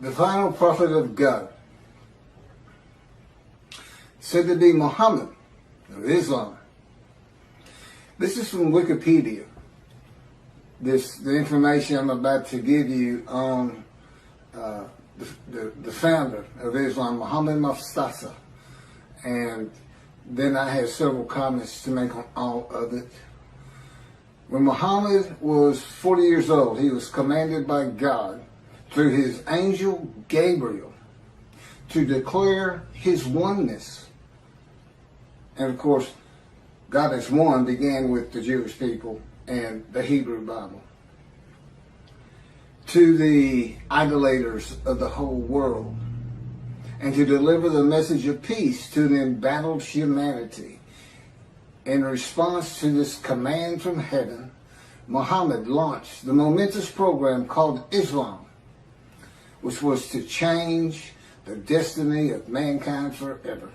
the final prophet of God, said to be Mohammad of Islam. This is from Wikipedia. The information I'm about to give you on the founder of Islam, Mohammad Mustafa. And then I have several comments to make on all of it. When Muhammad was 40 years old, he was commanded by God through his angel Gabriel to declare his oneness. And of course, God is one began with the Jewish people and the Hebrew Bible. To the idolaters of the whole world, and to deliver the message of peace to an embattled humanity. In response to this command from heaven, Muhammad launched the momentous program called Islam, which was to change the destiny of mankind forever.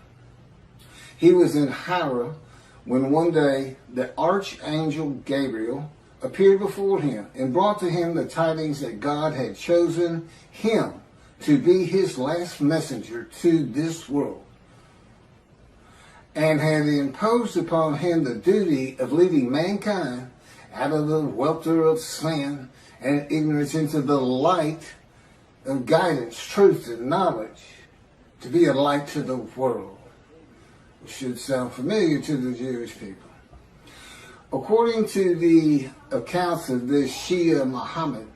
He was in Hira when one day the Archangel Gabriel appeared before him and brought to him the tidings that God had chosen him to be his last messenger to this world, and had imposed upon him the duty of leading mankind out of the welter of sin and ignorance into the light of guidance, truth, and knowledge, to be a light to the world. It should sound familiar to the Jewish people. According to the accounts of this Shia Muhammad,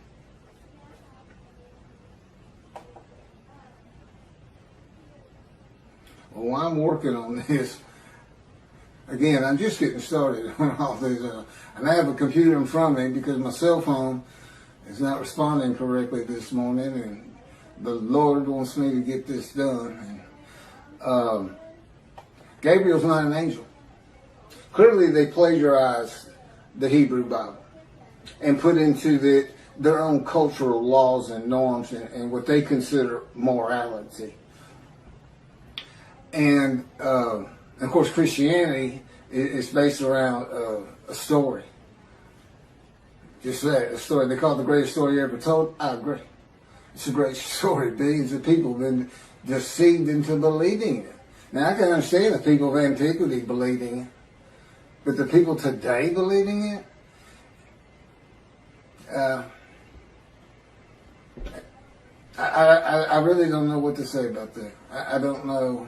well, I'm working on this. Again, I'm just getting started on all this. And I have a computer in front of me because my cell phone is not responding correctly this morning, and the Lord wants me to get this done. And, Gabriel's not an angel. Clearly, they plagiarized the Hebrew Bible and put into their own cultural laws and norms and what they consider morality. And of course, Christianity is based around a story. Just that, a story. They call it the greatest story ever told. I agree. It's a great story. Billions of people have been deceived into believing it. Now, I can understand the people of antiquity believing it, but the people today believing it, I really don't know what to say about that. I don't know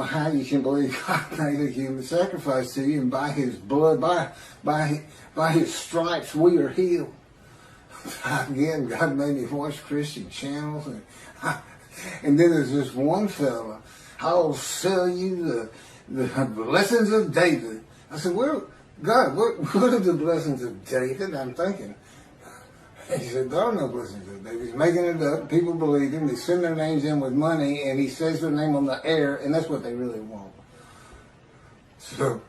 how you can believe God made a human sacrifice to you, and by His blood, by His stripes, we are healed. Again, God made me watch Christian channels, and then there's this one fella, I'll sell you the blessings of David. I said, well, God, what are the blessings of David? I'm thinking. He said, there are no blessings of David. He's making it up. People believe him. They send their names in with money, and he says their name on the air, and that's what they really want. So,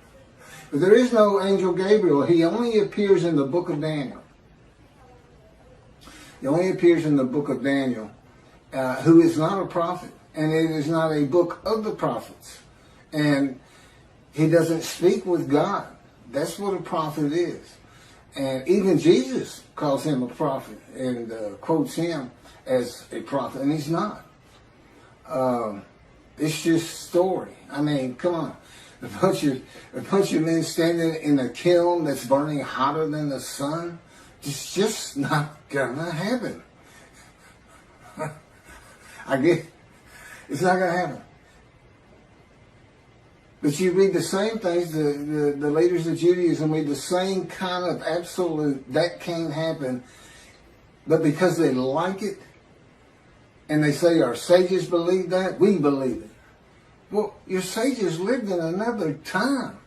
but there is no angel Gabriel. He only appears in the book of Daniel. He only appears in the book of Daniel, who is not a prophet, and it is not a book of the prophets. And he doesn't speak with God. That's what a prophet is. And even Jesus calls him a prophet and quotes him as a prophet, and he's not. It's just story. I mean, come on. A bunch of men standing in a kiln that's burning hotter than the sun. It's just not gonna happen. I get it's not gonna happen. But you read the same things, the leaders of Judaism read the same kind of absolute, that can't happen. But because they like it, and they say our sages believe that, we believe it. Well, your sages lived in another time.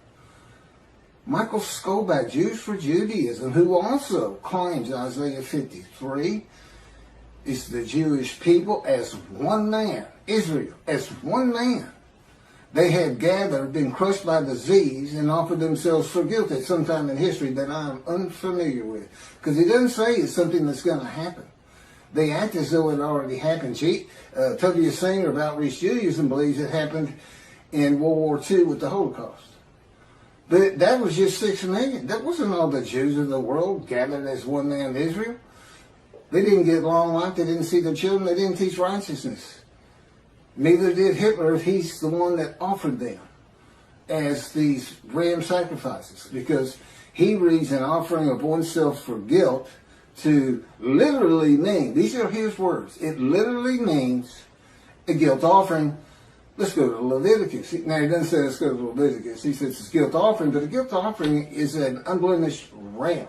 Michael Skobac, Jews for Judaism, who also claims Isaiah 53 is the Jewish people as one man, Israel as one man. They had gathered, been crushed by disease, and offered themselves for guilt at some time in history that I am unfamiliar with. Because he doesn't say it's something that's going to happen. They act as though it already happened. W. Singer of Outreach Judaism believes it happened in World War II with the Holocaust. But that was just 6 million. That wasn't all the Jews of the world gathered as one man Israel. They didn't get long life. They didn't see their children. They didn't teach righteousness. Neither did Hitler if he's the one that offered them as these ram sacrifices, because he reads an offering of oneself for guilt to literally mean, these are his words, it literally means a guilt offering. Let's go to Leviticus. Now, he doesn't say let's go to Leviticus. He says it's a guilt offering, but a guilt offering is an unblemished ram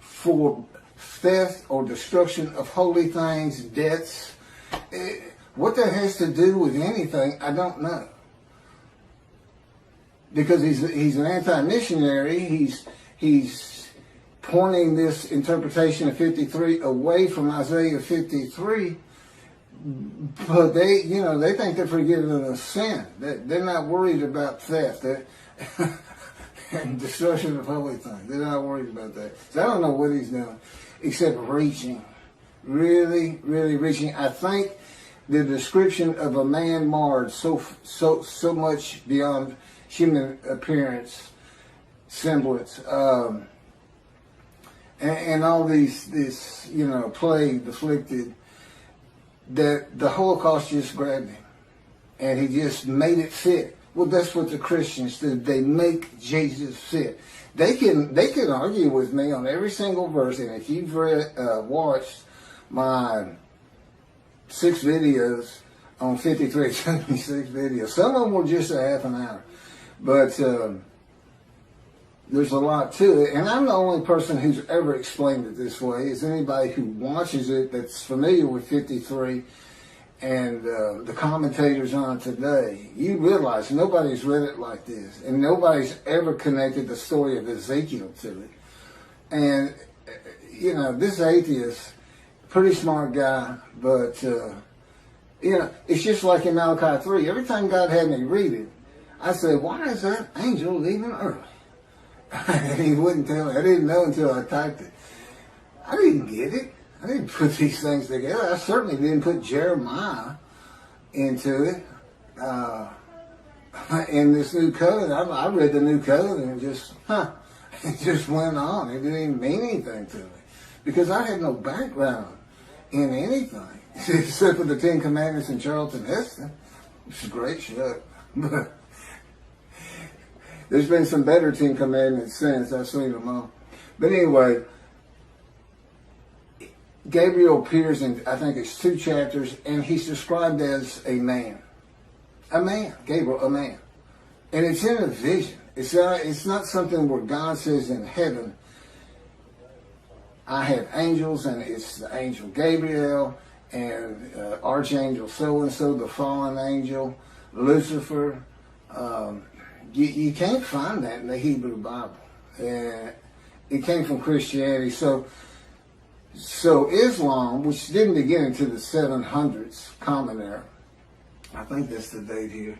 for theft or destruction of holy things, debts. What that has to do with anything, I don't know. Because he's an anti-missionary. He's pointing this interpretation of 53 away from Isaiah 53. But they think they're forgiven of sin. They're not worried about theft and destruction of holy things. They're not worried about that. So I don't know what he's doing, except reaching, really, really reaching. I think the description of a man marred so much beyond human appearance, semblance, and all this plague afflicted, that the Holocaust just grabbed him, and he just made it fit. Well, that's what the Christians did. They make Jesus fit. They can argue with me on every single verse, and if you've watched my 6 videos on 53, 76 videos, some of them were just a half an hour, but there's a lot to it, and I'm the only person who's ever explained it this way. Is anybody who watches it that's familiar with 53 and the commentators on it today. You realize nobody's read it like this, and nobody's ever connected the story of Ezekiel to it. And this atheist, pretty smart guy, but it's just like in Malachi 3. Every time God had me read it, I said, "Why is that angel leaving early?" And he wouldn't tell me. I didn't know until I typed it. I didn't get it. I didn't put these things together. I certainly didn't put Jeremiah into it. In this new covenant, I read the new covenant and it just went on. It didn't even mean anything to me, because I had no background in anything except for the 10 Commandments and Charlton Heston. It's a great show. But there's been some better 10 Commandments since. I've seen them all. But anyway, Gabriel appears in, I think it's 2 chapters, and he's described as a man. A man. Gabriel, a man. And it's in a vision. It's not something where God says in heaven, I have angels, and it's the angel Gabriel, and Archangel so-and-so, the fallen angel, Lucifer. You can't find that in the Hebrew Bible. It came from Christianity. So Islam, which didn't begin until the 700s, Common Era, I think that's the date here,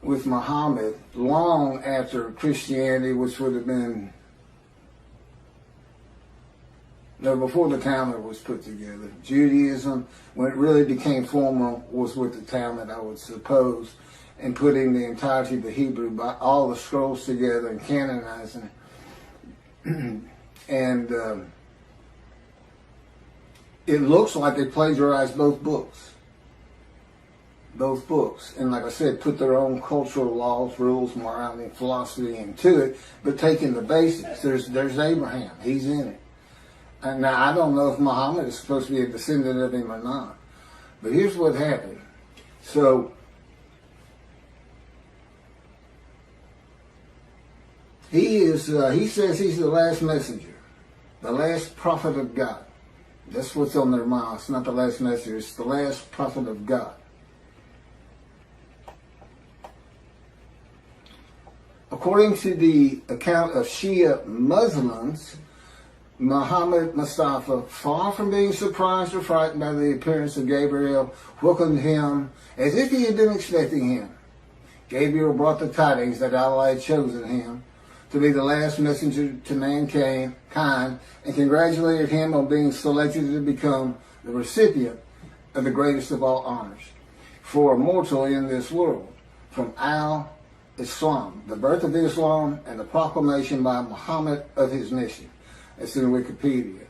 with Mohammad, long after Christianity, which would have been, before the Talmud was put together. Judaism, when it really became formal, was with the Talmud, I would suppose, and putting the entirety of the Hebrew, all the scrolls together and canonizing it. And it looks like they plagiarized both books. Both books. And like I said, put their own cultural laws, rules, morality, and philosophy into it, but taking the basics. There's Abraham. He's in it. And now, I don't know if Muhammad is supposed to be a descendant of him or not. But here's what happened. So, he says he's the last messenger, the last prophet of God. That's what's on their mouth. It's not the last messenger, it's the last prophet of God. According to the account of Shia Muslims, Muhammad Mustafa, far from being surprised or frightened by the appearance of Gabriel, welcomed him as if he had been expecting him. Gabriel brought the tidings that Allah had chosen him to be the last messenger to mankind, and congratulated him on being selected to become the recipient of the greatest of all honors for a mortal in this world, from Al-Islam, the birth of Islam, and the proclamation by Muhammad of his mission. It's in Wikipedia.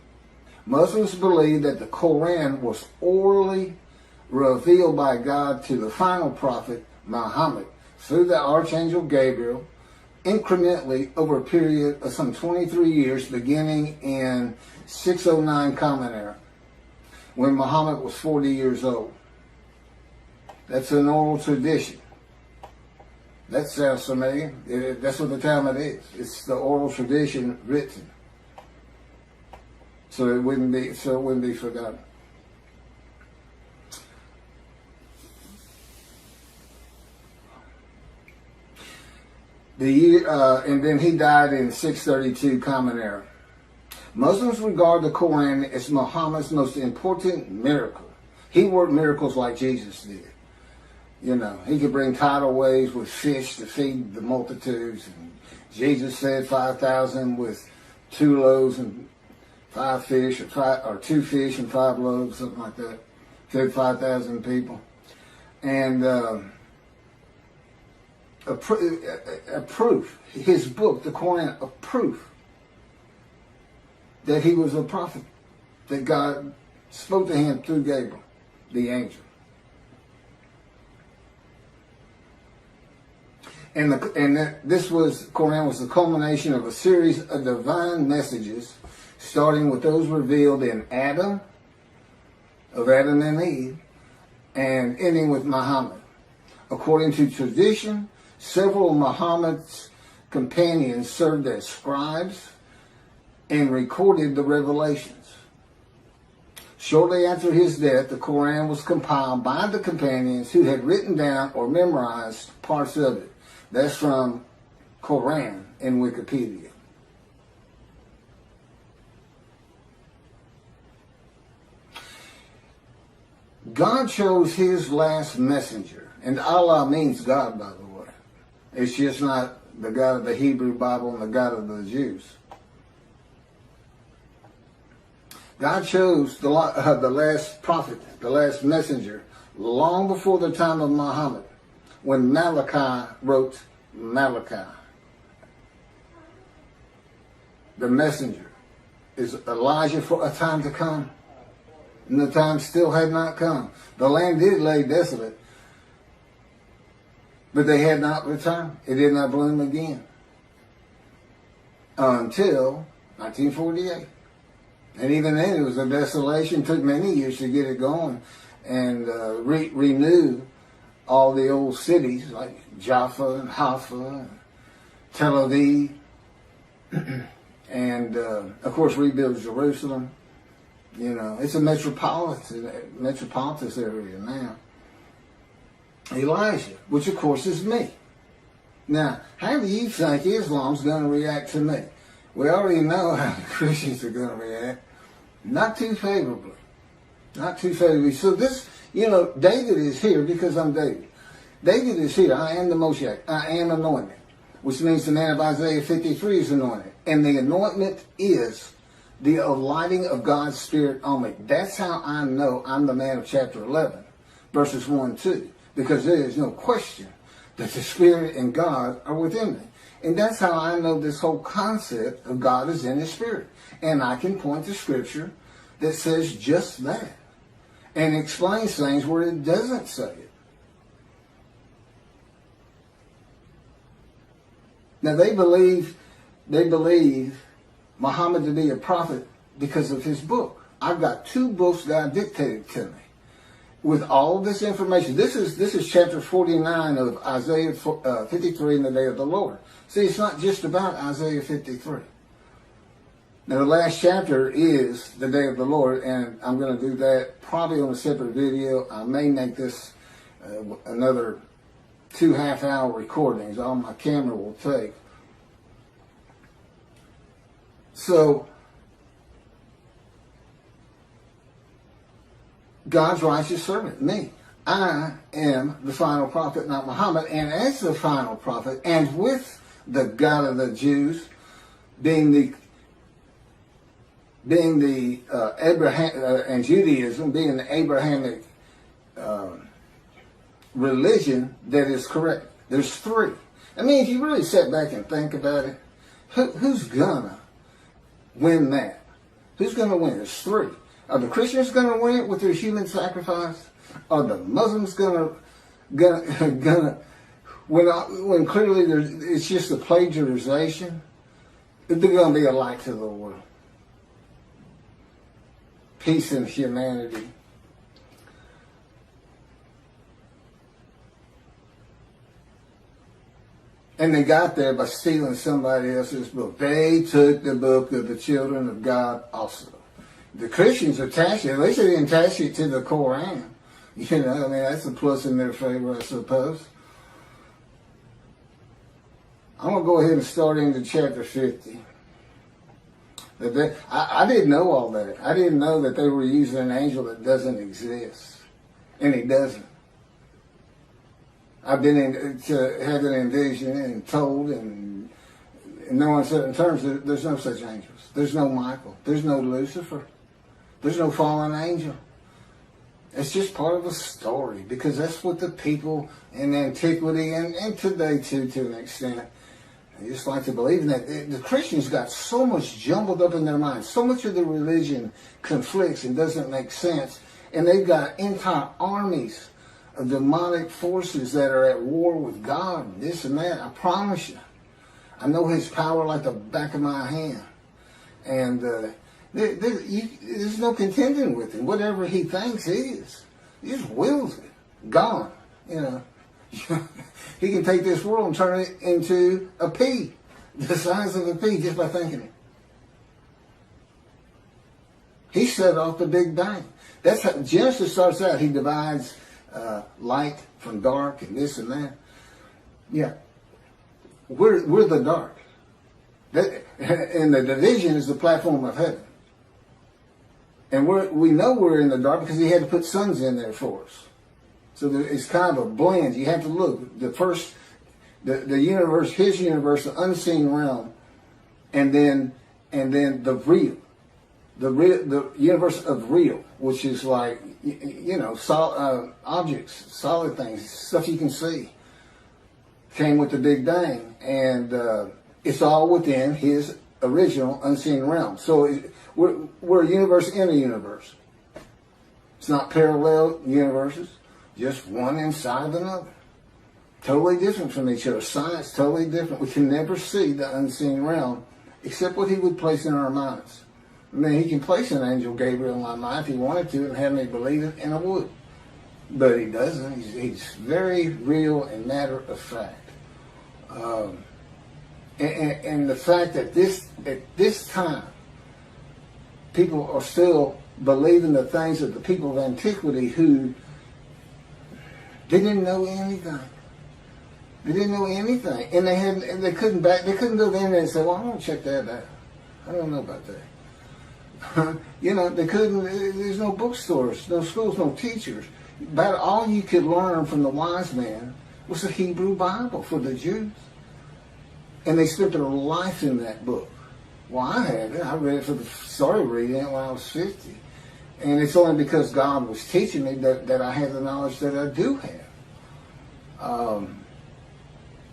Muslims believe that the Quran was orally revealed by God to the final prophet, Muhammad, through the Archangel Gabriel, incrementally over a period of some 23 years, beginning in 609 Common Era, when Muhammad was 40 years old. That's an oral tradition. That sounds familiar. That's what the Talmud is. It's the oral tradition written, so it wouldn't be forgotten. The year, and then he died in 632 Common Era. Muslims regard the Quran as Muhammad's most important miracle. He worked miracles like Jesus did. You know, he could bring tidal waves with fish to feed the multitudes. And Jesus fed 5,000 with 2 loaves and 5 fish, or 2 fish and 5 loaves, something like that. Fed 5,000 people. And a proof, his book, the Quran, a proof that he was a prophet, that God spoke to him through Gabriel, the angel. And this Quran was the culmination of a series of divine messages, starting with those revealed in Adam and Eve, and ending with Muhammad. According to tradition, several of Muhammad's companions served as scribes and recorded the revelations. Shortly after his death, the Quran was compiled by the companions who had written down or memorized parts of it. That's from Quran in Wikipedia. God chose his last messenger, and Allah means God, by the way. It's just not the God of the Hebrew Bible and the God of the Jews. God chose the last prophet, the last messenger, long before the time of Muhammad, when Malachi wrote Malachi. The messenger is Elijah for a time to come, and the time still had not come. The land did lay desolate, but they had not returned. It did not bloom again until 1948. And even then, it was a desolation. It took many years to get it going and renew all the old cities like Jaffa and Haifa and Tel Aviv, and of course rebuild Jerusalem. You know, it's a metropolitan area now. Elijah, which of course is me. Now, how do you think Islam's going to react to me? We already know how the Christians are going to react. Not too favorably. Not too favorably. So this, you know, David is here because I'm David. David is here. I am the Moshiach. I am anointed, which means the man of Isaiah 53 is anointed. And the anointment is the alighting of God's Spirit on me. That's how I know I'm the man of chapter 11, verses 1 and 2. Because there is no question that the Spirit and God are within me. And that's how I know this whole concept of God is in His Spirit. And I can point to Scripture that says just that. And explains things where it doesn't say it. Now they believe Muhammad to be a prophet because of his book. I've got 2 books God dictated to me with all this information. This is chapter 49 of Isaiah 53 in the day of the Lord. See, it's not just about Isaiah 53. Now, the last chapter is the day of the Lord, and I'm going to do that probably on a separate video. I may make this another 2 half-hour recordings. All my camera will take. So, God's righteous servant, me. I am the final prophet, not Muhammad. And as the final prophet, and with the God of the Jews, being the Abraham and Judaism being the Abrahamic religion that is correct. There's 3. I mean, if you really sit back and think about it, who's gonna win that? Who's going to win? There's three. Are the Christians going to win it with their human sacrifice? Are the Muslims going to when clearly it's just a plagiarization? They're going to be a light to the world. Peace and humanity. And they got there by stealing somebody else's book. They took the book of the children of God also. The Christians attached it. At least they didn't attach it to the Quran. You know, I mean, that's a plus in their favor, I suppose. I'm going to go ahead and start into chapter 50. I didn't know all that. I didn't know that they were using an angel that doesn't exist. And he doesn't. I've been had an envision and told and in no uncertain terms that there's no such angels. There's no Michael. There's no Lucifer. There's no fallen angel. It's just part of a story because that's what the people in antiquity and today too, to an extent, they just like to believe in that. The Christians got so much jumbled up in their minds. So much of the religion conflicts and doesn't make sense. And they've got entire armies of demonic forces that are at war with God and this and that. I promise you. I know his power like the back of my hand. And there's no contending with him. Whatever he thinks is. He just wills it. Gone. You know. He can take this world and turn it into a pea. The size of a pea just by thinking it. He set off the Big Bang. That's how Genesis starts out. He divides light from dark and this and that. Yeah. We're the dark. And the division is the platform of heaven. And we know we're in the dark because he had to put suns in there for us. So it's kind of a blend. You have to look. The universe, his universe, the unseen realm, and then the real. The universe of real, which is like, you know, objects, solid things, stuff you can see, came with the Big Bang. And it's all within his original unseen realm. So we're a universe in a universe. It's not parallel universes, just one inside another. Totally different from each other. Science, totally different. We can never see the unseen realm except what he would place in our minds. I mean, he can place an angel Gabriel in my mind if he wanted to and have me believe it, and I would. But he doesn't. He's very real and matter of fact. And the fact that at this time, people are still believing the things of the people of antiquity who didn't know anything. They didn't know anything, and they couldn't go in there and say, "Well, I want to check that out. I don't know about that." You know, they couldn't. There's no bookstores, no schools, no teachers. About all you could learn from the wise men was the Hebrew Bible for the Jews, and they spent their life in that book. Well, I haven't. I read it started reading it when I was 50, and it's only because God was teaching me that I have the knowledge that I do have.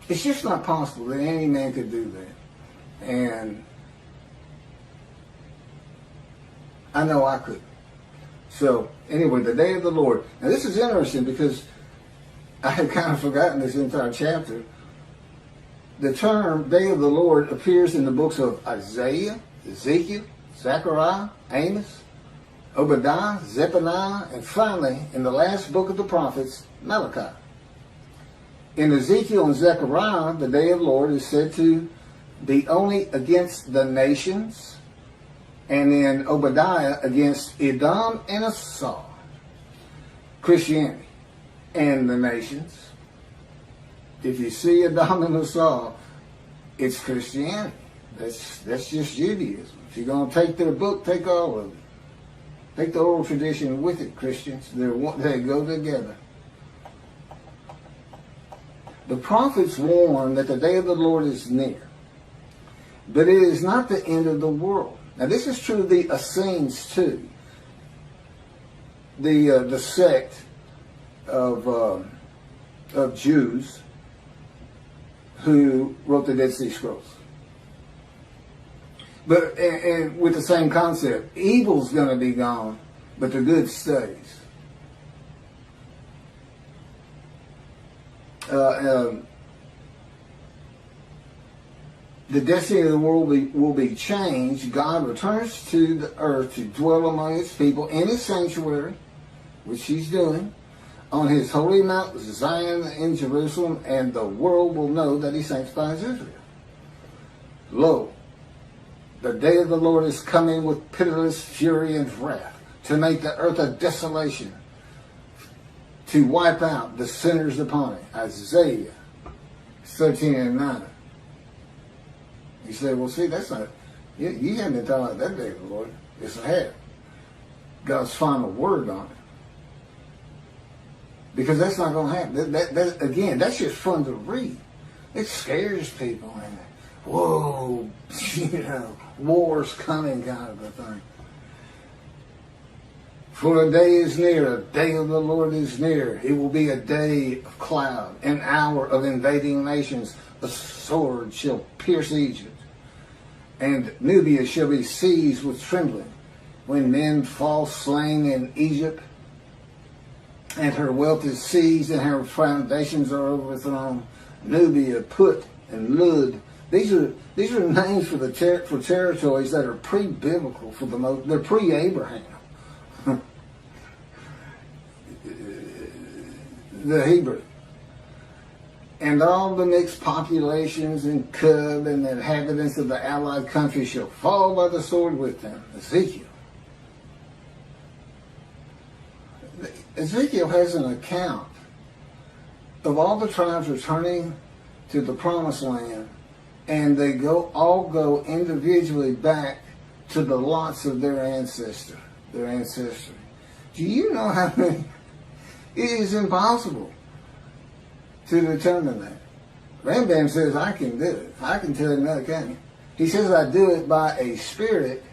It's just not possible that any man could do that, and I know I could. So, anyway, the day of the Lord. Now, this is interesting because I had kind of forgotten this entire chapter. The term day of the Lord appears in the books of Isaiah, Ezekiel, Zechariah, Amos, Obadiah, Zephaniah, and finally, in the last book of the prophets, Malachi. In Ezekiel and Zechariah, the day of the Lord is said to be only against the nations, and in Obadiah against Edom and Esau, Christianity, and the nations. If you see Edom and Esau, it's Christianity. That's just Judaism. If you're going to take their book, take all of it. Take the oral tradition with it, Christians. They go together. The prophets warn that the day of the Lord is near, but it is not the end of the world. Now, this is true of the Essenes too, the sect of Jews who wrote the Dead Sea Scrolls. But and with the same concept, evil's going to be gone, but the good stays. The destiny of the world will be changed. God returns to the earth to dwell among his people in his sanctuary, which he's doing, on his holy Mount Zion in Jerusalem, and the world will know that he sanctifies Israel. Lo, the day of the Lord is coming with pitiless fury and wrath, to make the earth a desolation, to wipe out the sinners upon it. Isaiah 13:9. You say, well, see, that's not, you haven't been talking about that day of the Lord. It's ahead. God's final word on it. Because that's not going to happen. That, again, that's just fun to read. It scares people. And, whoa, war's coming kind of a thing. For a day is near, a day of the Lord is near. It will be a day of cloud, an hour of invading nations. A sword shall pierce Egypt, and Nubia shall be seized with trembling. When men fall slain in Egypt, and her wealth is seized, and her foundations are overthrown. Nubia, Put, and Lud. These are names for for territories that are pre-biblical for the most. They're pre-Abraham. The Hebrew. And all the mixed populations in Cub and the inhabitants of the allied countries shall fall by the sword with them. Ezekiel. Ezekiel has an account of all the tribes returning to the promised land, and they all go individually back to the lots of their ancestry. Do you know how many? It is impossible to determine that. Rambam says, I can do it. I can tell him that, can you? He says, I do it by a spirit,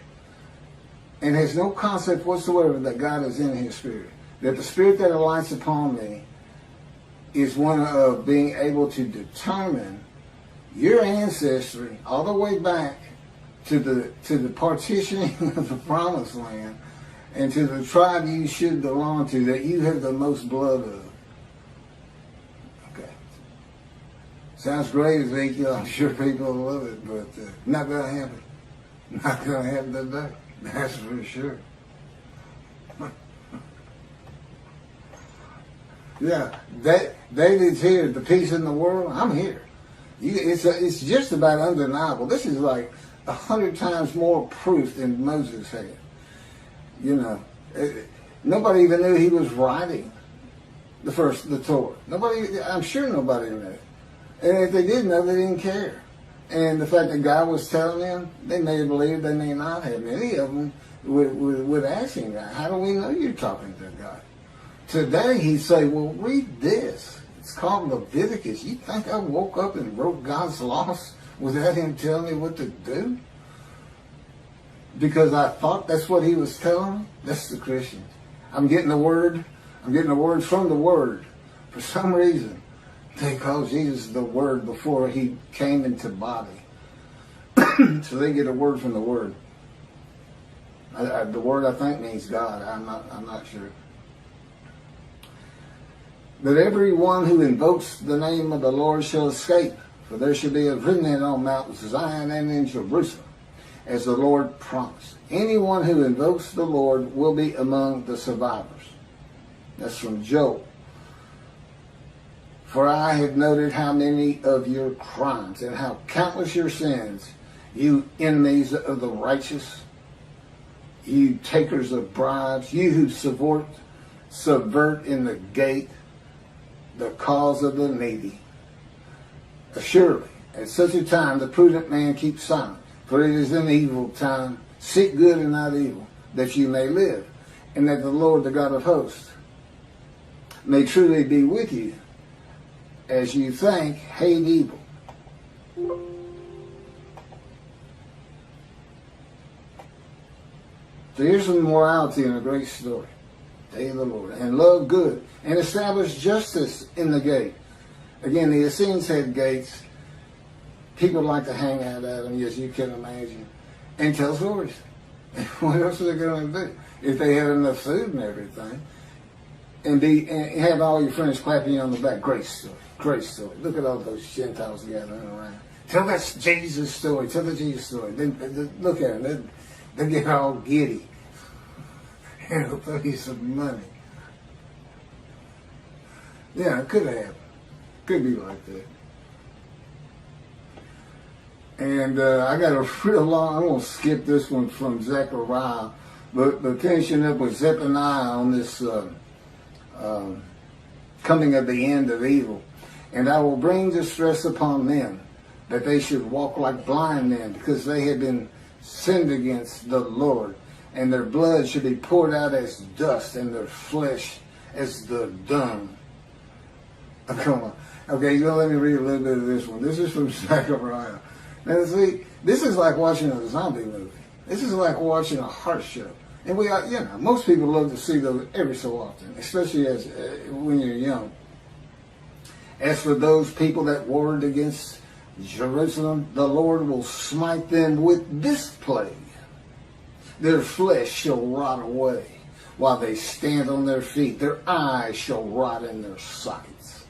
and has no concept whatsoever that God is in his spirit. That the spirit that alights upon me is one of being able to determine your ancestry all the way back to the partitioning of the promised land, and to the tribe you should belong to, that you have the most blood of. Okay. Sounds great, Ezekiel. I'm sure people will love it, but not going to happen. Not going to happen today. That's for sure. Yeah, David's here. The peace in the world. I'm here. It's just about undeniable. This is like 100 times more proof than Moses had. You know, nobody even knew he was writing the Torah. I'm sure nobody knew. And if they did know, they didn't care. And the fact that God was telling them, they may have believed, they may not have. Many of them would ask him, how do we know you're talking to God? Today he'd say, well, read this. It's called Leviticus. You think I woke up and wrote God's laws without him telling me what to do? Because I thought that's what he was telling me? That's the Christian. I'm getting the word from the word. For some reason, they call Jesus the word before he came into body. So they get a word from the word. The word, I think, means God. I'm not sure. But everyone who invokes the name of the Lord shall escape, for there shall be a remnant on Mount Zion and in Jerusalem, as the Lord promised. Anyone who invokes the Lord will be among the survivors. That's from Job. For I have noted how many of your crimes and how countless your sins, you enemies of the righteous, you takers of bribes, you who subvert in the gate the cause of the needy. Surely, at such a time, the prudent man keeps silent, for it is an evil time. Seek good and not evil, that you may live, and that the Lord, the God of hosts, may truly be with you, as you think, hate evil. So here's some morality in a great story. Day of the Lord. And love good. And establish justice in the gate. Again, the Essenes had gates. People like to hang out at them, as you can imagine. and tell stories. What else are they going to do if they had enough food and everything? And have all your friends clapping you on the back. Great story, great story. Look at all those Gentiles gathering around. Tell that Jesus story. Tell the Jesus story. Then look at them. They get all giddy. And they'll throw you some money. Yeah, it could happen. Could be like that. And I got a real long, I'm going to skip this one from Zechariah, but finishing up with Zephaniah on this coming of the end of evil. And I will bring distress upon them, that they should walk like blind men, because they have been sinned against the Lord. And their blood should be poured out as dust, and their flesh as the dung. Oh, come on. Okay, you let me read a little bit of this one. This is from Zechariah. Now, see, this is like watching a zombie movie. This is like watching a heart show. And we are, most people love to see those every so often, especially as when you're young. As for those people that warred against Jerusalem, the Lord will smite them with this plague. Their flesh shall rot away while they stand on their feet. Their eyes shall rot in their sockets,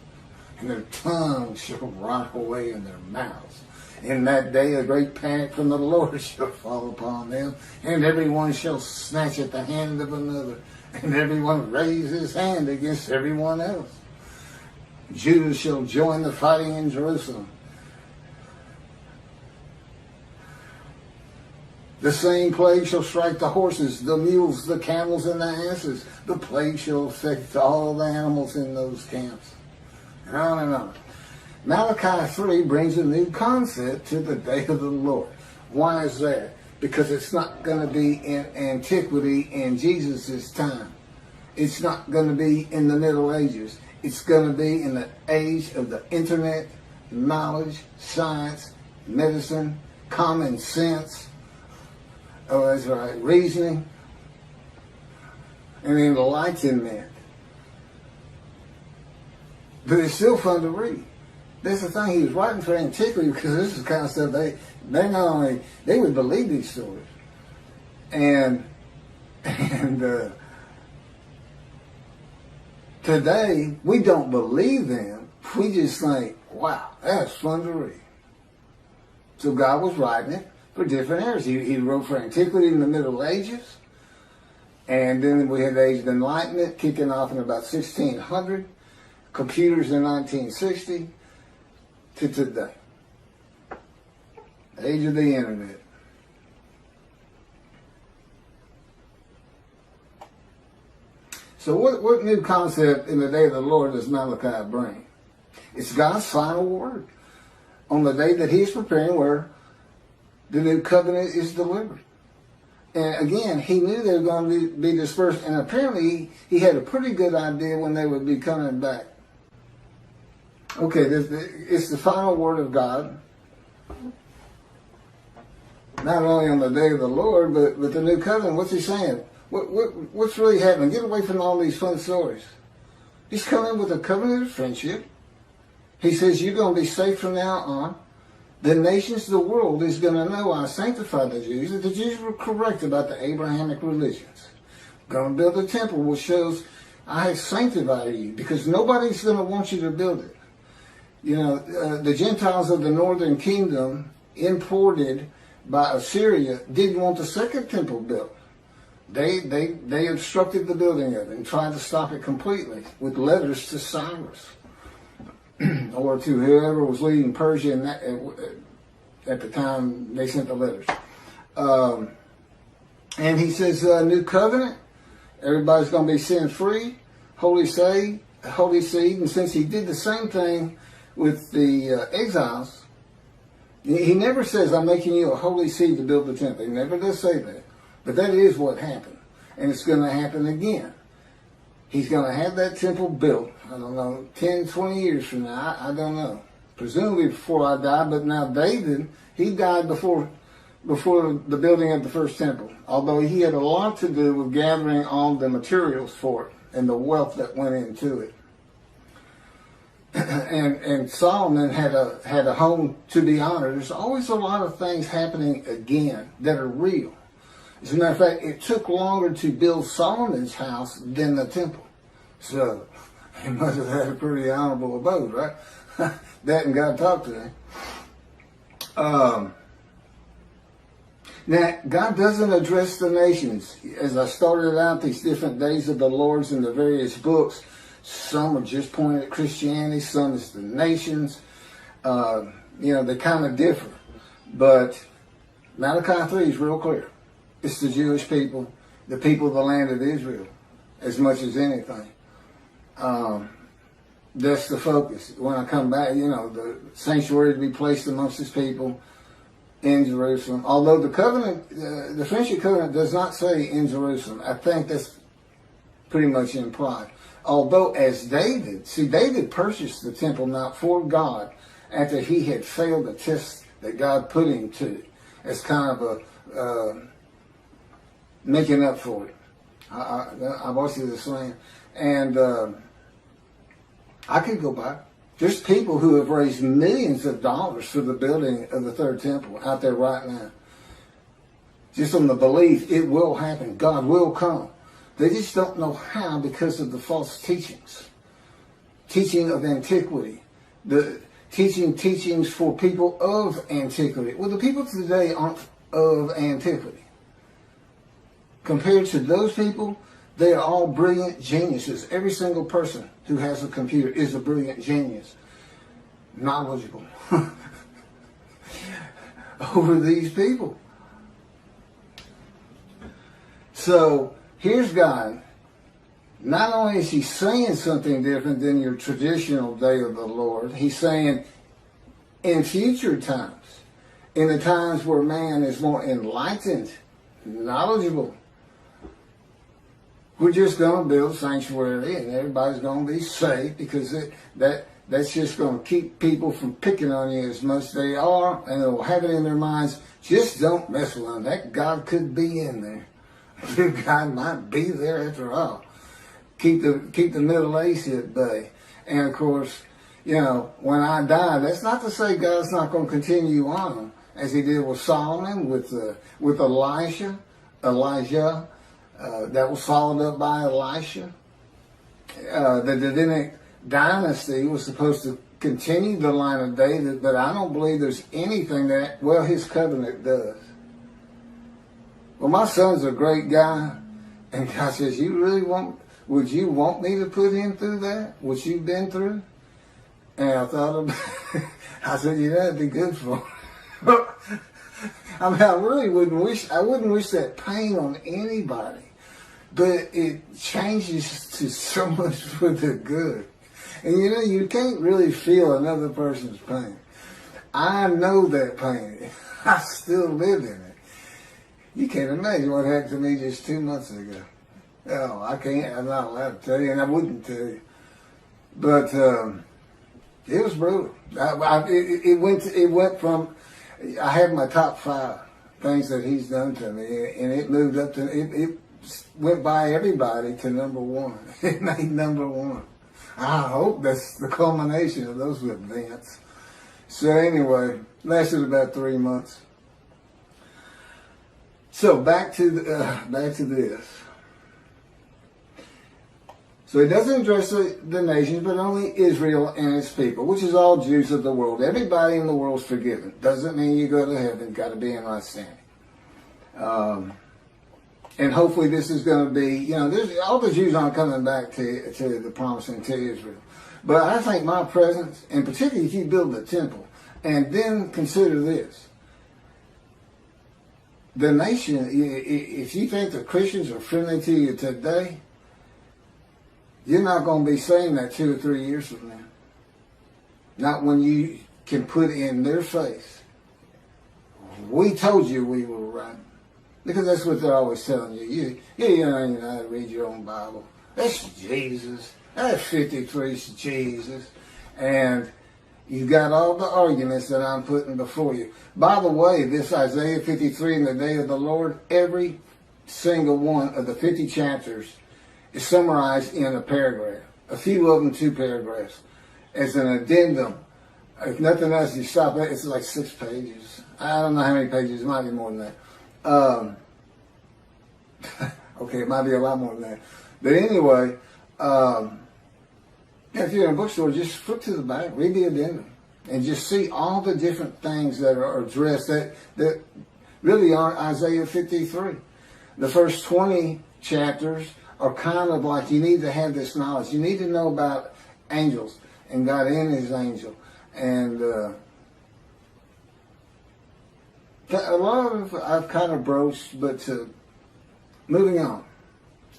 and their tongues shall rot away in their mouths. In that day a great panic from the Lord shall fall upon them, and everyone shall snatch at the hand of another, and everyone raise his hand against everyone else. Judah shall join the fighting in Jerusalem. The same plague shall strike the horses, the mules, the camels, and the asses. The plague shall affect all the animals in those camps. And on and on. Malachi 3 brings a new concept to the day of the Lord. Why is that? Because it's not going to be in antiquity in Jesus' time. It's not going to be in the Middle Ages. It's going to be in the age of the internet, knowledge, science, medicine, common sense. Oh, that's right, reasoning, and enlightenment. But it's still fun to read. That's the thing, he was writing for antiquity, because this is the kind of stuff they not only, they would believe these stories. And today, we don't believe them. We just think, wow, that's fun to read. So God was writing it for different eras. He wrote for antiquity in the Middle Ages. And then we had the Age of Enlightenment kicking off in about 1600. Computers in 1960 to today. The age of the internet. So what new concept in the day of the Lord does Malachi bring? It's God's final word on the day that he's preparing, where the new covenant is delivered. And again, he knew they were going to be dispersed, and apparently he had a pretty good idea when they would be coming back. Okay, it's the final word of God, not only on the day of the Lord, but with the new covenant. What's he saying? What's really happening? Get away from all these fun stories. He's coming with a covenant of friendship. He says you're going to be safe from now on. The nations of the world is going to know I sanctified the Jews, that the Jews were correct about the Abrahamic religions. Going to build a temple which shows I have sanctified you, because nobody's going to want you to build it. You know, the Gentiles of the northern kingdom, imported by Assyria, didn't want the second temple built. They obstructed the building of it and tried to stop it completely with letters to Cyrus or to whoever was leading Persia in that, at the time they sent the letters. And he says, new covenant, everybody's going to be sin-free, holy seed. And since he did the same thing with the exiles, he never says, I'm making you a holy seed to build the temple. He never does say that. But that is what happened. And it's going to happen again. He's going to have that temple built, I don't know, 10, 20 years from now. I don't know. Presumably before I die. But now David, he died before the building of the first temple. Although he had a lot to do with gathering all the materials for it and the wealth that went into it. and Solomon had a home to be honored. There's always a lot of things happening again that are real. As a matter of fact, it took longer to build Solomon's house than the temple. So he must have had a pretty honorable abode, right? That and God talked to him. Now, God doesn't address the nations. As I started out, these different days of the Lord's in the various books, some are just pointed at Christianity, some is the nations. They kind of differ. But Malachi 3 is real clear. It's the Jewish people, the people of the land of Israel, as much as anything. That's the focus. When I come back, the sanctuary to be placed amongst his people in Jerusalem. Although the covenant, the friendship covenant does not say in Jerusalem. I think that's pretty much implied. Although as David purchased the temple not for God after he had failed the test that God put him to as kind of a making up for it. I've watched this slang. And I could go back. There's people who have raised millions of dollars for the building of the third temple out there right now. Just on the belief it will happen. God will come. They just don't know how because of the false teachings. Teaching of antiquity. The teachings for people of antiquity. Well, the people today aren't of antiquity. Compared to those people, they are all brilliant geniuses. Every single person who has a computer is a brilliant genius. Knowledgeable. Over these people. So, here's God. Not only is he saying something different than your traditional day of the Lord, he's saying in future times, in the times where man is more enlightened, knowledgeable, we're just going to build sanctuary and everybody's going to be safe because that's just going to keep people from picking on you as much as they are, and they'll have it in their minds, just don't mess with them. That God could be in there. God might be there after all. Keep the Middle East at bay. And of course, when I die, that's not to say God's not going to continue on as he did with Solomon, with Elijah. That was followed up by Elisha. The Davidic dynasty was supposed to continue the line of David, but I don't believe there's anything his covenant does. Well, my son's a great guy, and God says, would you want me to put him through that? What you've been through? And I thought about it. I said, that'd be good for him. I mean, I wouldn't wish that pain on anybody. But it changes to so much for the good. And you can't really feel another person's pain. I know that pain. I still live in it. You can't imagine what happened to me just 2 months ago. Oh, I can't. I'm not allowed to tell you, and I wouldn't tell you. But it was brutal. It went from, I had my top 5 things that he's done to me, and it moved up to, it went by everybody to number 1. It made number 1. I hope that's the culmination of those events. So anyway, lasted about 3 months. So back to this. So it doesn't address the nations, but only Israel and its people, which is all Jews of the world. Everybody in the world is forgiven. Doesn't mean you go to heaven. Got to be in right standing. And hopefully this is going to be, all the Jews aren't coming back to the promised land, to Israel. But I think my presence, and particularly if you build the temple, and then consider this. The nation, if you think the Christians are friendly to you today, you're not going to be saying that 2 or 3 years from now. Not when you can put in their face, we told you we were right. Because that's what they're always telling you. You don't even know how to read your own Bible. That's Jesus. That 53 is Jesus. And you've got all the arguments that I'm putting before you. By the way, this Isaiah 53 and the day of the Lord, every single one of the 50 chapters is summarized in a paragraph. A few of them 2 paragraphs. as an addendum. If nothing else, you stop it. It's like 6 pages. I don't know how many pages. It might be more than that. Okay, it might be a lot more than that. But anyway, if you're in a bookstore, just flip to the back, read the addendum, and just see all the different things that are addressed that really are Isaiah 53. The first 20 chapters are kind of like, you need to have this knowledge. You need to know about angels and God and his angel. And a lot of I've kind of broached, but moving on.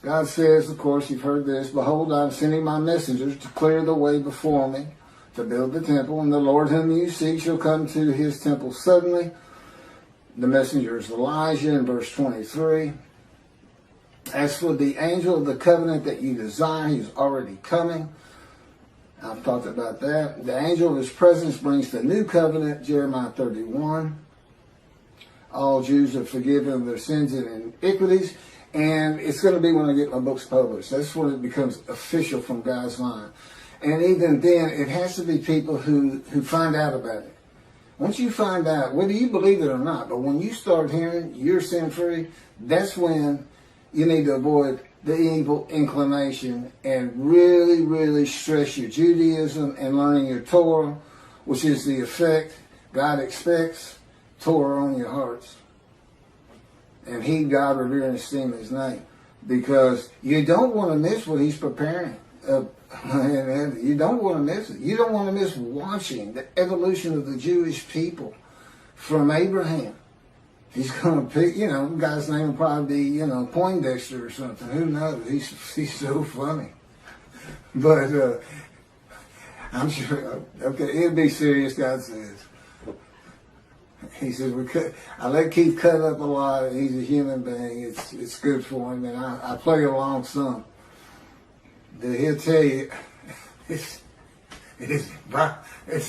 God says, of course, you've heard this, behold, I'm sending my messengers to clear the way before me, to build the temple, and the Lord whom you seek shall come to his temple suddenly. The messenger is Elijah in verse 23. As for the angel of the covenant that you desire, he is already coming. I've talked about that. The angel of his presence brings the new covenant, Jeremiah 31. All Jews are forgiven of their sins and iniquities. And it's going to be when I get my books published. That's when it becomes official from God's mind. And even then, it has to be people who find out about it. Once you find out, whether you believe it or not, but when you start hearing you're sin-free, that's when you need to avoid the evil inclination and really, really stress your Judaism and learning your Torah, which is the effect God expects, Torah on your hearts. And heed God, revere, and esteem his name. Because you don't want to miss what he's preparing. You don't want to miss it. You don't want to miss watching the evolution of the Jewish people from Abraham. He's going to pick, the guy's name will probably be, Poindexter or something. Who knows? He's so funny. But I'm sure, okay, it'll be serious, God says. He says, I let Keith cut up a lot. He's a human being. It's good for him. And I play along some. He'll tell you, it's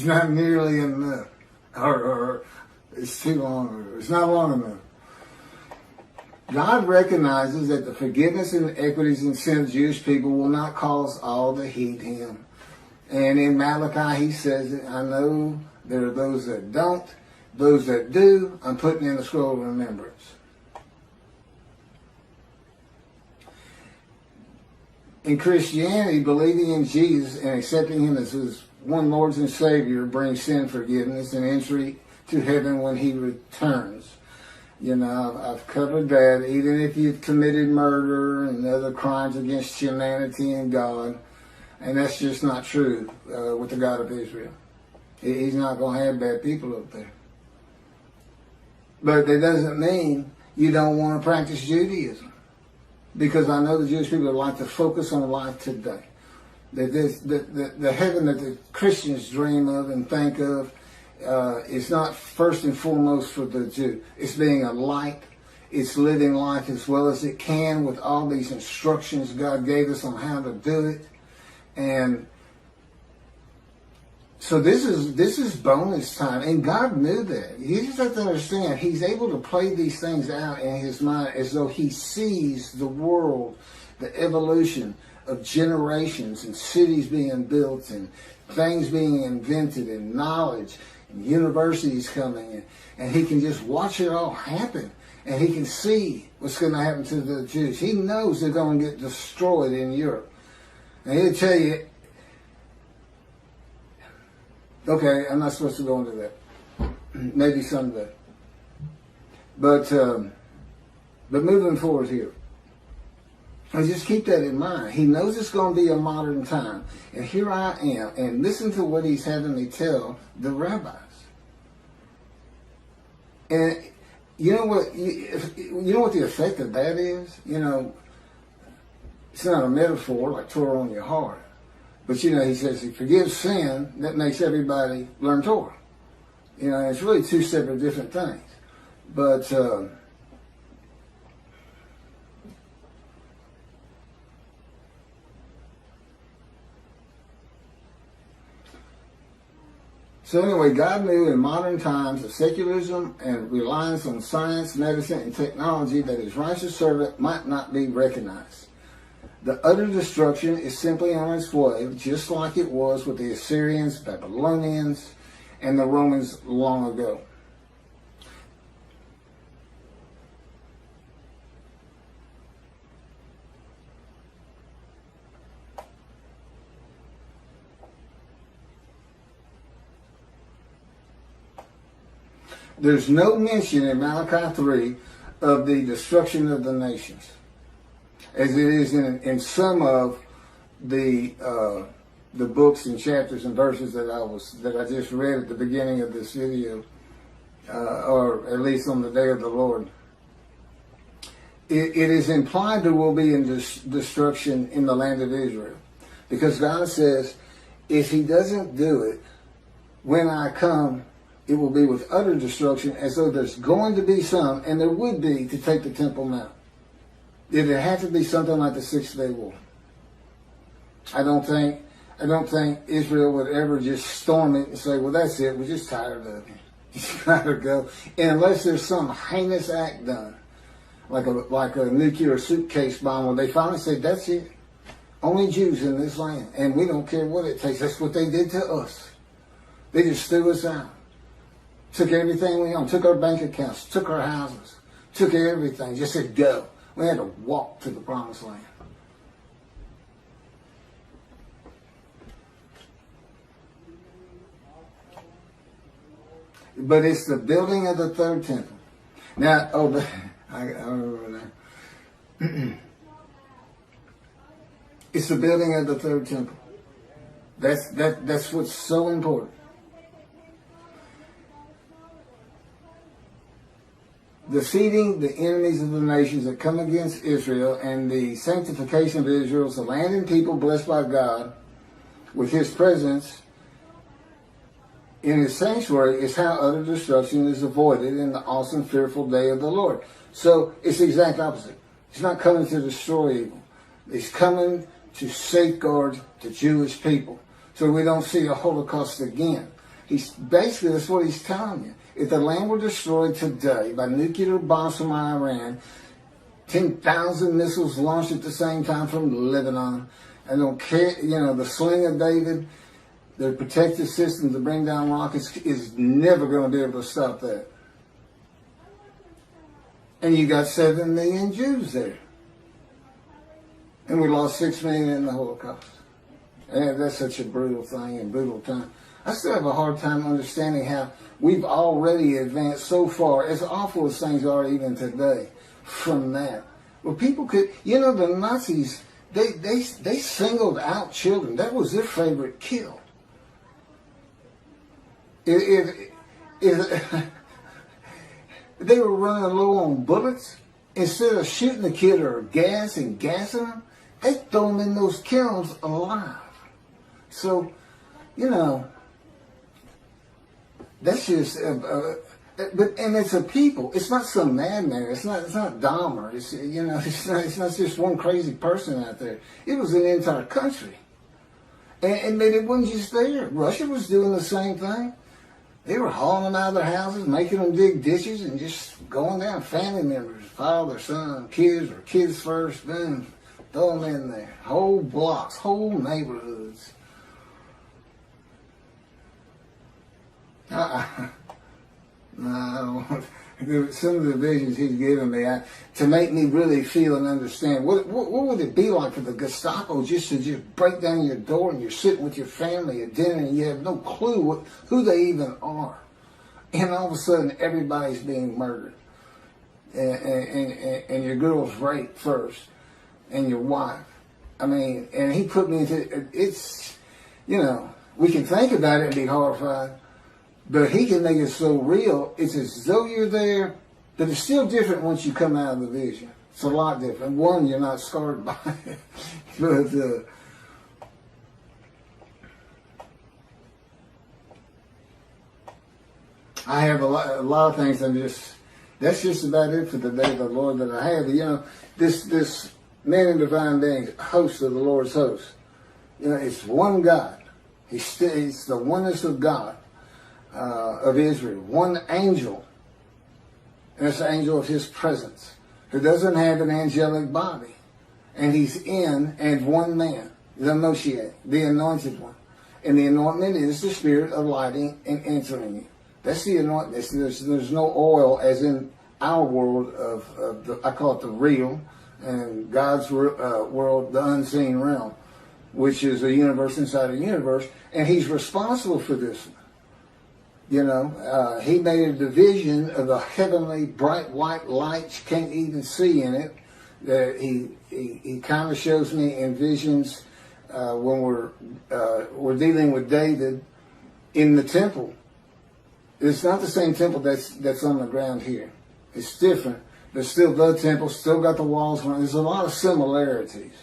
not nearly enough. Or it's too long. Or it's not long enough. God recognizes that the forgiveness and equities and sin of Jewish people will not cause all to heed him. And in Malachi, he says, I know there are those that don't. Those that do, I'm putting in the scroll of remembrance. In Christianity, believing in Jesus and accepting him as his one Lord and Savior brings sin forgiveness and entry to heaven when he returns. I've covered that. Even if you've committed murder and other crimes against humanity and God, and that's just not true with the God of Israel. He's not going to have bad people up there. But that doesn't mean you don't want to practice Judaism. Because I know the Jewish people like to focus on life today. The heaven that the Christians dream of and think of is not first and foremost for the Jew. It's being a light. It's living life as well as it can with all these instructions God gave us on how to do it. And so this is bonus time, and God knew that. You just have to understand, he's able to play these things out in his mind as though he sees the world, the evolution of generations and cities being built and things being invented and knowledge and universities coming in. And he can just watch it all happen, and he can see what's going to happen to the Jews. He knows they're going to get destroyed in Europe. And he'll tell you, okay, I'm not supposed to go into that. Maybe someday. But moving forward here, I just keep that in mind. He knows it's going to be a modern time. And here I am. And listen to what he's having me tell the rabbis. And you know what the effect of that is? It's not a metaphor like Torah on your heart. But, he says he forgives sin, that makes everybody learn Torah. It's really two separate different things. But, so anyway, God knew in modern times of secularism and reliance on science, medicine, and technology that his righteous servant might not be recognized. The utter destruction is simply on its way, just like it was with the Assyrians, Babylonians, and the Romans long ago. There's no mention in Malachi 3 of the destruction of the nations, as it is in some of the books and chapters and verses that I just read at the beginning of this video, or at least on the day of the Lord. It is implied there will be destruction in the land of Israel, because God says, if He doesn't do it, when I come, it will be with utter destruction, as though there's going to be some, and there would be, to take the Temple Mount. It would have to be something like the 6-day war. I don't think Israel would ever just storm it and say, well, that's it, we're just tired of it. Just gotta go. And unless there's some heinous act done, like a nuclear suitcase bomb, where they finally say, that's it. Only Jews in this land, and we don't care what it takes. That's what they did to us. They just threw us out. Took everything we owned, took our bank accounts, took our houses, took everything, just said go. We had to walk to the promised land. But it's the building of the third temple. Now, I remember that. It's the building of the third temple. That's what's so important. Defeating the enemies of the nations that come against Israel, and the sanctification of Israel as a land and people blessed by God with His presence in His sanctuary, is how utter destruction is avoided in the awesome, fearful day of the Lord. So it's the exact opposite. He's not coming to destroy evil. He's coming to safeguard the Jewish people, so we don't see a Holocaust again. Basically, that's what He's telling you. If the land were destroyed today by nuclear bombs from Iran, 10,000 missiles launched at the same time from Lebanon, I don't care, the sling of David, their protective system to bring down rockets is never going to be able to stop that. And you got 7 million Jews there. And we lost 6 million in the Holocaust. And that's such a brutal thing and brutal time. I still have a hard time understanding how we've already advanced so far, as awful as things are even today, from that. Well, people could, the Nazis, they singled out children. That was their favorite kill. If they were running low on bullets, instead of shooting the kid or gassing them, they throw them in those kilns alive. So, that's just, and it's a people. It's not some madman. It's not Dahmer. It's not just one crazy person out there. It was an entire country, and it wasn't just there. Russia was doing the same thing. They were hauling them out of their houses, making them dig ditches, and just going down. Family members, father, son, kids, or kids first, then throw them in there. Whole blocks, whole neighborhoods. No, some of the visions he's given me to make me really feel and understand what would it be like for the Gestapo just to break down your door and you're sitting with your family at dinner and you have no clue who they even are, and all of a sudden everybody's being murdered, and your girl's raped first, and your wife. I mean, and he put me into it's, we can think about it and be horrified. But he can make it so real, it's as though you're there, but it's still different once you come out of the vision. It's a lot different. One, you're not scarred by it. But I have a lot of things. That's just about it for the day of the Lord that I have. This man in divine being, host of the Lord's host. It's one God. It's the oneness of God. Of Israel, one angel, and it's the angel of His presence, who doesn't have an angelic body. and he's in as one man, the Moshiach, the anointed one. And the anointment is the spirit of lighting and answering you. That's the anointment. There's no oil as in our world of the, I call it the real, and God's world, the unseen realm, which is a universe inside a universe, and he's responsible for this. You know, he made a division of the heavenly bright white lights, can't even see in it. That he kind of shows me in visions when we're dealing with David in the temple. It's not the same temple that's on the ground here. It's different, but still the temple, still got the walls. There's a lot of similarities,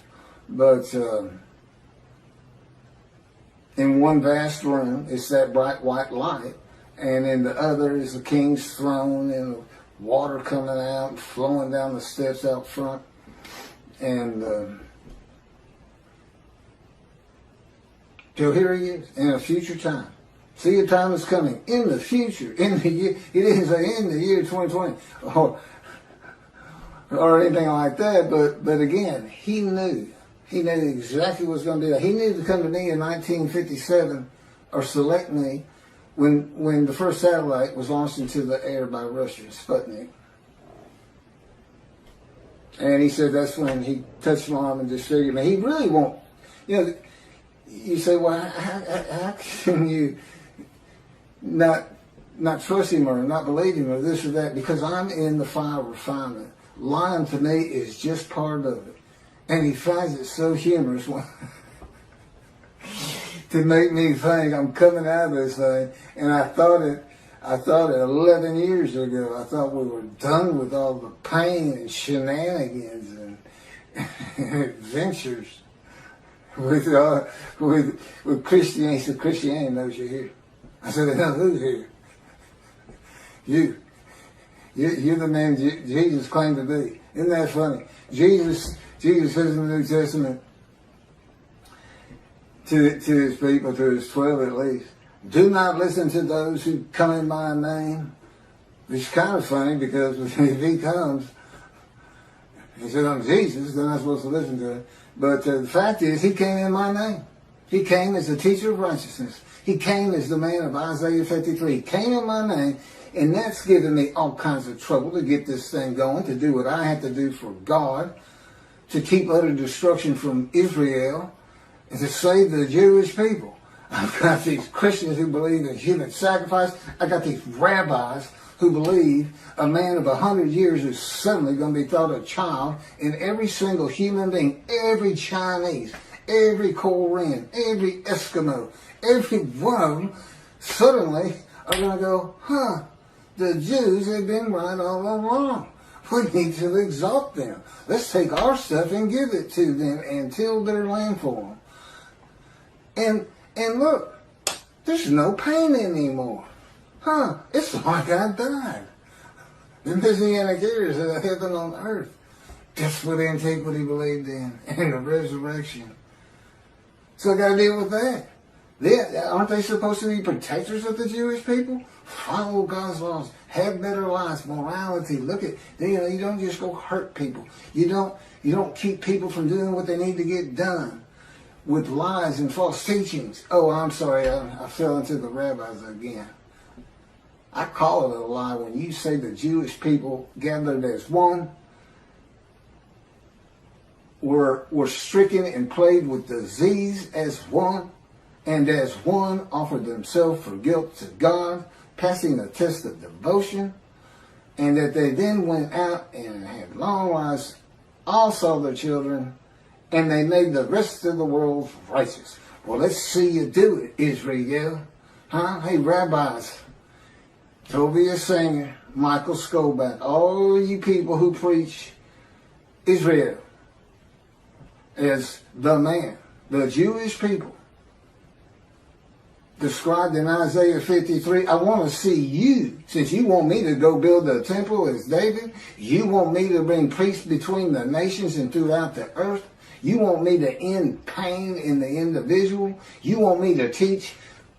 but in one vast room, it's that bright white light, and in the other is the king's throne and water coming out, flowing down the steps out front, and till here he is in a future time. See, a time is coming in the future, in the year. He didn't say in the year 2020 or anything like that. But again, he knew exactly what was going to do. He knew to come to me in 1957 or select me when the first satellite was launched into the air by Russia, Sputnik. And he said that's when he touched my arm and disfigured me. He really won't. You know, you say, well, how can you not trust him or not believe him or this or that? Because I'm in the fire of refinement. Lying to me is just part of it. And he finds it so humorous to make me think I'm coming out of this thing. And I thought it 11 years ago. I thought we were done with all the pain and shenanigans and adventures with Christianity. So Christianity knows you're here. I said, no, who's here? You're the man Jesus claimed to be. Isn't that funny? Jesus says in the New Testament to his people, to his 12 at least, do not listen to those who come in my name. It's kind of funny because if he comes, he said, I'm Jesus, then I'm supposed to listen to him. But the fact is, he came in my name. He came as a teacher of righteousness. He came as the man of Isaiah 53. He came in my name, and that's given me all kinds of trouble to get this thing going, to do what I have to do for God, to keep utter destruction from Israel, and to save the Jewish people. I've got these Christians who believe in human sacrifice. I got these rabbis who believe a man of 100 years is suddenly going to be thought a child, and every single human being, every Chinese, every Korean, every Eskimo, every one of them suddenly are going to go, the Jews have been right all along. We need to exalt them. Let's take our stuff and give it to them and till their land for them. And look, there's no pain anymore. It's like I died. The Messianic eras of the heaven on earth. That's what antiquity believed in, and the resurrection. So I got to deal with that. Aren't they supposed to be protectors of the Jewish people? Follow God's laws, have better lives, morality. Look at, you don't just go hurt people. You don't keep people from doing what they need to get done with lies and false teachings. Oh, I'm sorry, I fell into the rabbis again. I call it a lie when you say the Jewish people gathered as one were stricken and plagued with disease as one, and as one offered themselves for guilt to God, passing the test of devotion, and that they then went out and had long lives, all saw their children, and they made the rest of the world righteous. Well, let's see you do it, Israel. Hey, rabbis, Tobiah Singer, Michael Skoback, all you people who preach Israel as the man, the Jewish people, described in Isaiah 53, I want to see you, since you want me to go build a temple as David, you want me to bring peace between the nations and throughout the earth, you want me to end pain in the individual, you want me to teach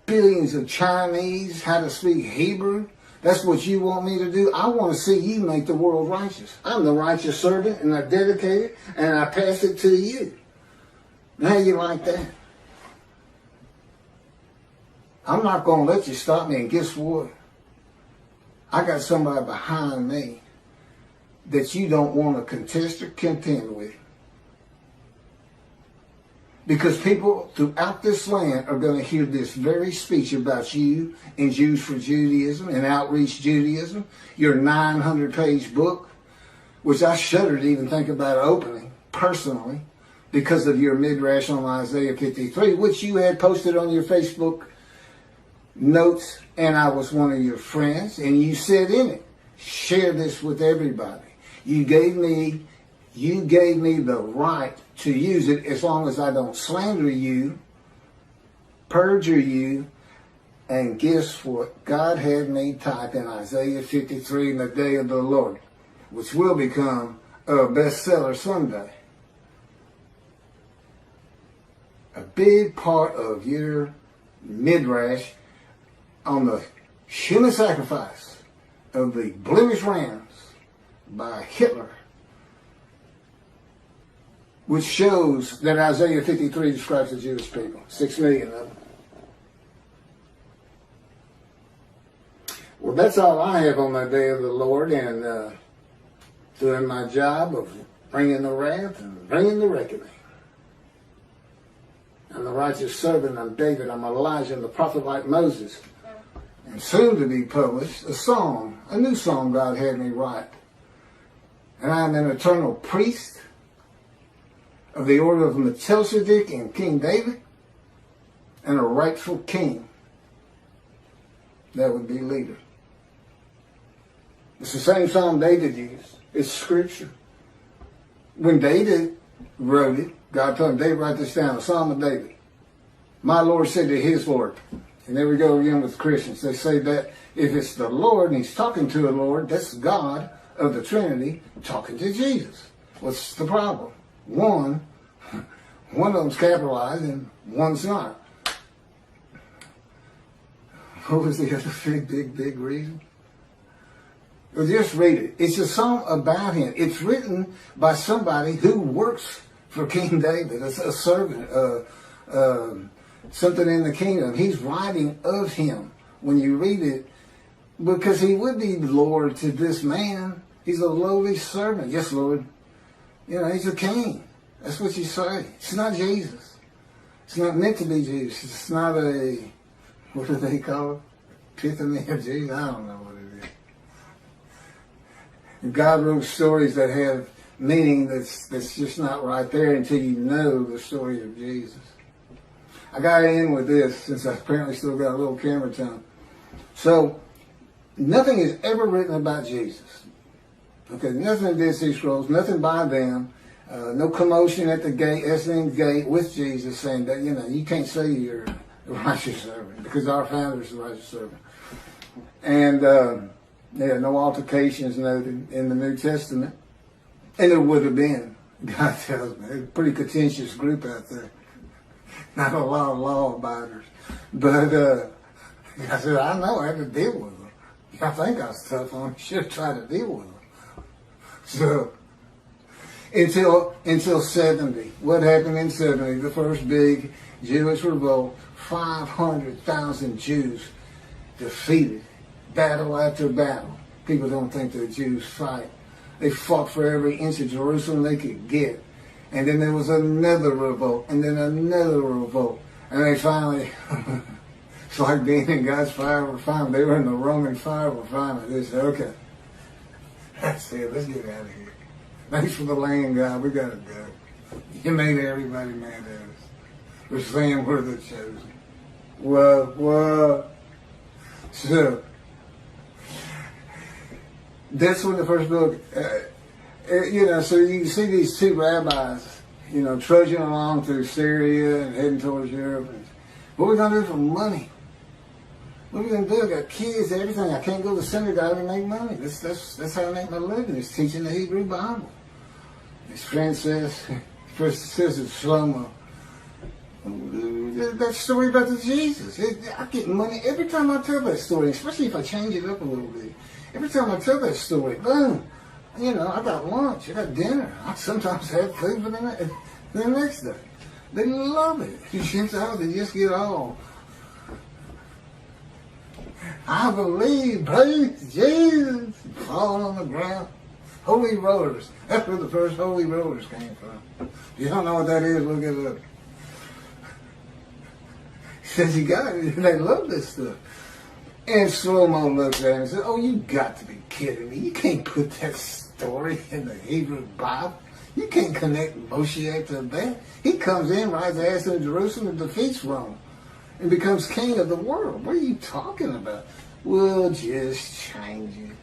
billions of Chinese how to speak Hebrew, That's what you want me to do? I want to see you make the world righteous. I'm the righteous servant, and I dedicate it, and I pass it to you. How you like that? I'm not going to let you stop me, and guess what? I got somebody behind me that you don't want to contest or contend with. Because people throughout this land are going to hear this very speech about you and Jews for Judaism and Outreach Judaism, your 900-page book, which I shudder to even think about opening personally because of your midrash on Isaiah 53, which you had posted on your Facebook notes, and I was one of your friends, and you said in it, share this with everybody. You gave me the right to use it as long as I don't slander you, perjure you, and guess what? God had me type in Isaiah 53 in the day of the Lord, which will become a bestseller someday. A big part of your midrash on the human sacrifice of the blemished rams by Hitler, which shows that Isaiah 53 describes the Jewish people, 6 million of them. Well, that's all I have on my day of the Lord, and doing my job of bringing the wrath and bringing the reckoning. I'm the righteous servant, I'm David, I'm Elijah, and the prophet like Moses. And soon to be published, a new song God had me write. And I am an eternal priest of the order of Melchizedek and King David, and a rightful king. That would be leader. It's the same song David used. It's scripture. When David wrote it, God told him, David, write this down, a Psalm of David. My Lord said to his Lord. And there we go again with Christians. They say that if it's the Lord and he's talking to the Lord, that's God of the Trinity talking to Jesus. What's the problem? One of them's capitalized and one's not. What was the other big reason? Well, just read it. It's a song about him. It's written by somebody who works for King David, a servant, something in the kingdom. He's writing of him when you read it, because he would be Lord to this man. He's a lowly servant. Yes, Lord. He's a king. That's what you say. It's not Jesus. It's not meant to be Jesus. It's not what do they call it? Epiphany of Jesus? I don't know what it is. God wrote stories that have meaning that's just not right there until you know the story of Jesus. I got to end with this, since I apparently still got a little camera time. So, nothing is ever written about Jesus. Okay, nothing in Dead Sea Scrolls, nothing by them. No commotion at the gate, Essening gate with Jesus saying that, you can't say you're the righteous servant, because our founder is the righteous servant. And, no altercations noted in the New Testament. And there would have been, God tells me, a pretty contentious group out there. Not a lot of law abiders. But I said, I know, I had to deal with them. I think I was tough on them. Should have tried to deal with them. So, until 70. What happened in 70? The first big Jewish revolt. 500,000 Jews defeated. Battle after battle. People don't think the Jews fight. They fought for every inch of Jerusalem they could get. And then there was another revolt, and then another revolt. And they finally, it's like being in God's fire refinement. They were in the Roman fire refinement. They said, okay, that's it, let's get out of here. Thanks for the land, God, we got to go. You made everybody mad at us. We're saying we're the chosen. Whoa. So, that's when the first book, so you can see these two rabbis, trudging along through Syria and heading towards Europe. And what are we going to do for money? What are we going to do? I got kids, everything. I can't go to synagogue and make money. That's how I make my living, is teaching the Hebrew Bible. His friend says, first says it's Shlomo, That story about the Jesus. I get money every time I tell that story, especially if I change it up a little bit. Every time I tell that story, boom, I got lunch, I got dinner. I sometimes have food for the next day. They love it. You shift out, they just get all. I believe, praise Jesus. Falling on the ground. Holy rollers. That's where the first holy rollers came from. If you don't know what that is, look it up. He says, you got it. They love this stuff. And Slow-Mo looks at him and says, oh, you got to be kidding me. You can't put that story in the Hebrew Bible. You can't connect Moshiach to that. He comes in, rides ass in Jerusalem, and defeats Rome, and becomes king of the world. What are you talking about? We'll just change it.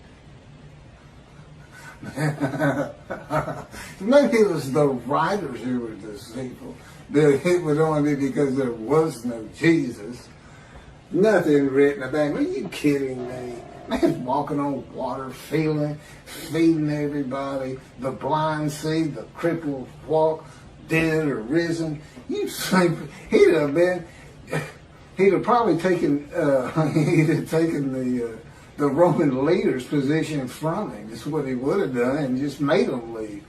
Maybe it was the writers who were deceitful. That it would only be because there was no Jesus. Nothing written about him. Are you kidding me? Man's walking on water, feeding everybody. The blind see, the crippled walk, dead or risen. You think he'd have probably taken the Roman leader's position from him. That's what he would have done, and just made them leave.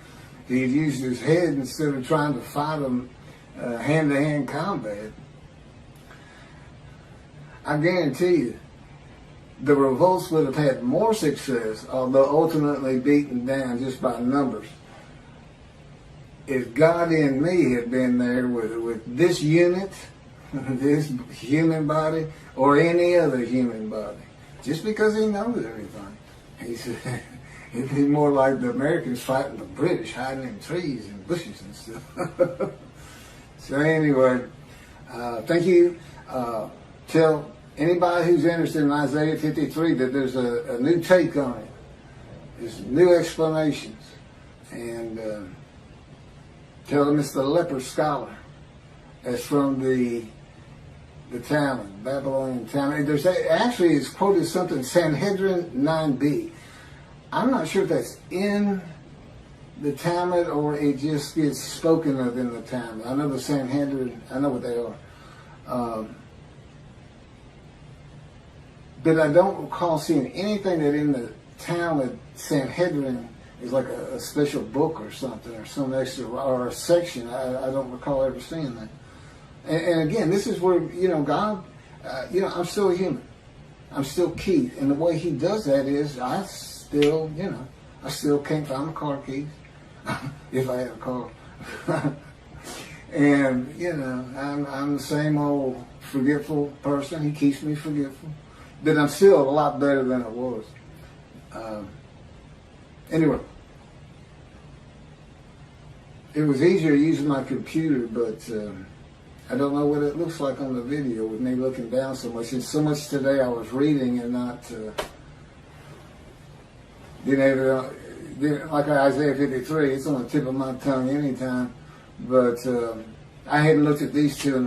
He'd used his head instead of trying to fight them hand-to-hand combat. I guarantee you, the revolts would have had more success, although ultimately beaten down just by numbers, if God in me had been there with this unit, this human body, or any other human body. Just because he knows everything. He said, it'd be more like the Americans fighting the British, hiding in trees and bushes and stuff. So anyway, thank you. Tell anybody who's interested in Isaiah 53 that there's a new take on it. There's new explanations. And tell them it's the leper scholar. That's from the Talmud, Babylonian Talmud. There's actually, it's quoted something, Sanhedrin 9b. I'm not sure if that's in the Talmud or it just gets spoken of in the Talmud. I know the Sanhedrin, I know what they are. But I don't recall seeing anything that in the Talmud, Sanhedrin is like a special book or something, or some extra, or a section. I don't recall ever seeing that. And again, this is where, God, I'm still a human. I'm still Keith. And the way he does that is I still can't find my car keys. If I have a car. And, I'm the same old forgetful person. He keeps me forgetful. But I'm still a lot better than I was. Anyway. It was easier using my computer, but I don't know what it looks like on the video with me looking down so much. And so much today I was reading and not being able to, like Isaiah 53, it's on the tip of my tongue anytime. But I hadn't looked at these two in